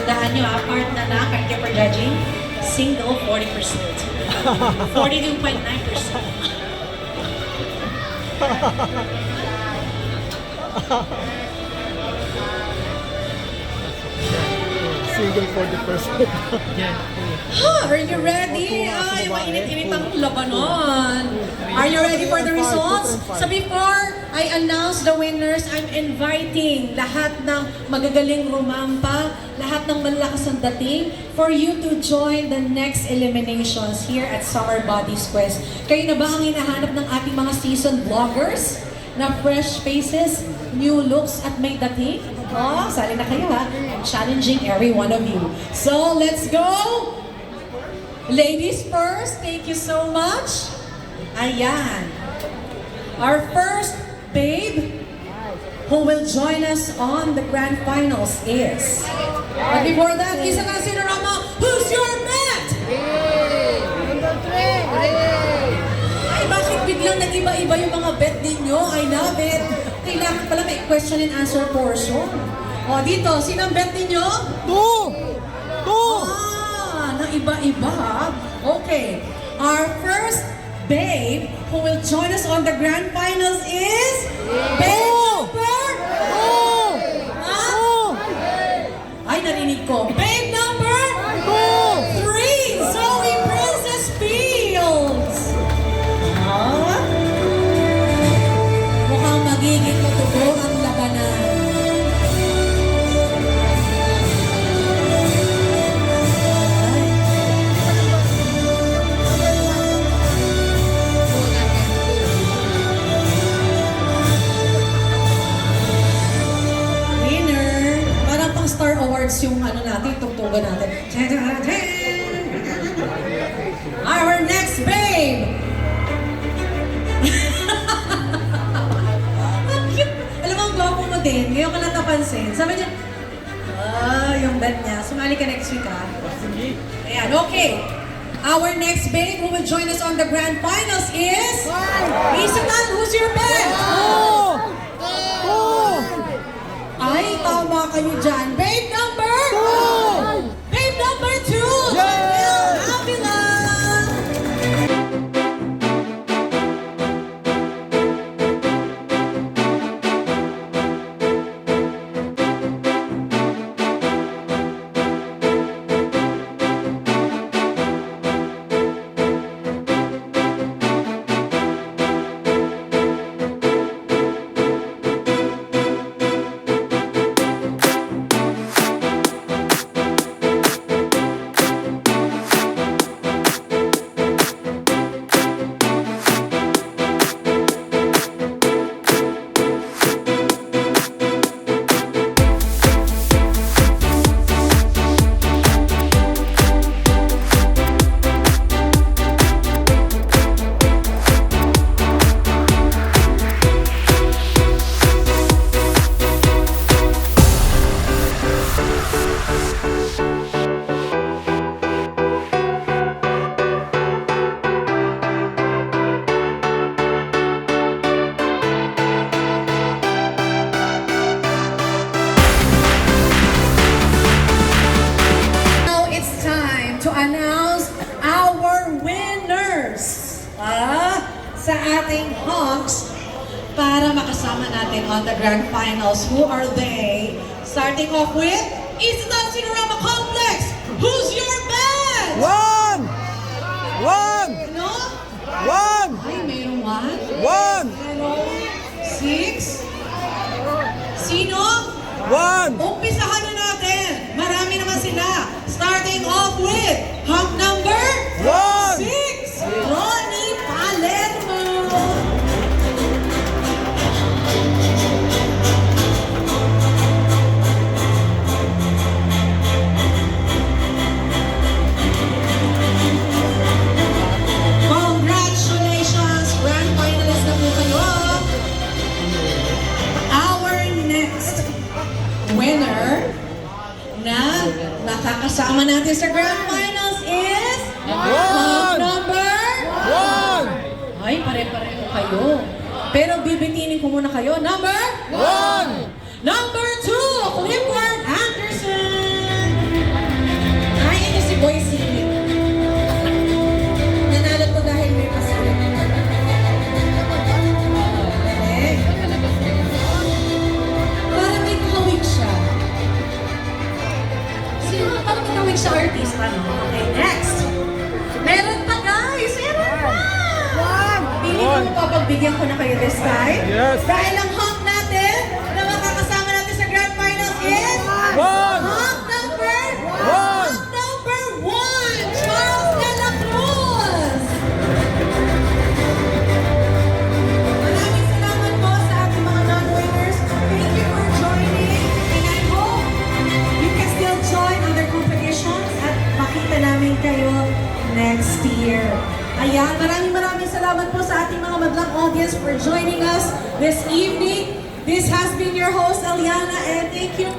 Tandaan nyo part na na, thank you for judging. Single, 40%. 42.9%. Single 40%. Are you ready? Ay, mainit-init ang labanon. Are you ready for the results? So before I announce the winners, I'm inviting lahat ng magagaling rumampa, lahat ng malakas ang dating, for you to join the next eliminations here at Summer Bodies Quest. Kayo na ba ang hinahanap ng ating mga seasoned vloggers? Na fresh faces, new looks at may dating? Oh, sali na kayo ha. I'm challenging every one of you. So, let's go! Ladies first, thank you so much. Ayan. Our first babe who will join us on the grand finals is... But before that, isa nga si Rama, who's your bet? Ay, bakit biglang nag-iba-iba yung mga bet ninyo? I love it. Kailangan pala may question and answer portion. O, dito, sinang bet ninyo? Two! Na iba-iba ha? Okay. Our first babe who will join us on the grand finals is... Babe number... Ay, narinig ko. Babe number... 3! Zoe Princess Fields! Mukhang magiging matubo ang labanan. Star Awards yung ano natin, tugtugan natin. Our next babe! Ang cute! Alam mo, ang gwapo mo din. Ngayon ka lang napansin. Sabi niya, yung bet niya. Sumali ka next week ha? Ayan, okay. Our next babe who will join us on the grand finals is... Isanan, who's your bet? Ay, tama kayo dyan. Babe number 2! Babe number 2! Janelle Avila! Sa ating Hawks para makasama natin on the grand finals. Who are they? Starting off with Isitan Cinerama Complex. Who's your bet? One! No? Ay, mayroong one? Mayroong 6? Sino? Umpisahan na natin. Marami naman sila. Starting off with Hawk number 6. Ronnie Palermo. Congratulations! Grand finalist na po kayo. Our next winner na makakasama natin sa grand finals is... number... Ay, pare-pareho kayo. Pero bibitinin ko muna kayo. Number 2, Clifford Anderson. siya artista, no? Okay, next. Meron pa, guys! Meron pa! Pili ko mapapagbigyan ko na kayo this time. Yes. Dahil ang hawk natin na makakasama natin sa Grand Finals is... One. Hawk number... One. Hawk number 1! Charles De La Cruz! Maraming salamat po sa ating mga non-winners. Thank you for joining. And I hope you can still join other competitions at makita namin kayo next year. Ayan, maraming salamat po sa ating mga madlang audience for joining us this evening. This has been your host, Aliana, and thank you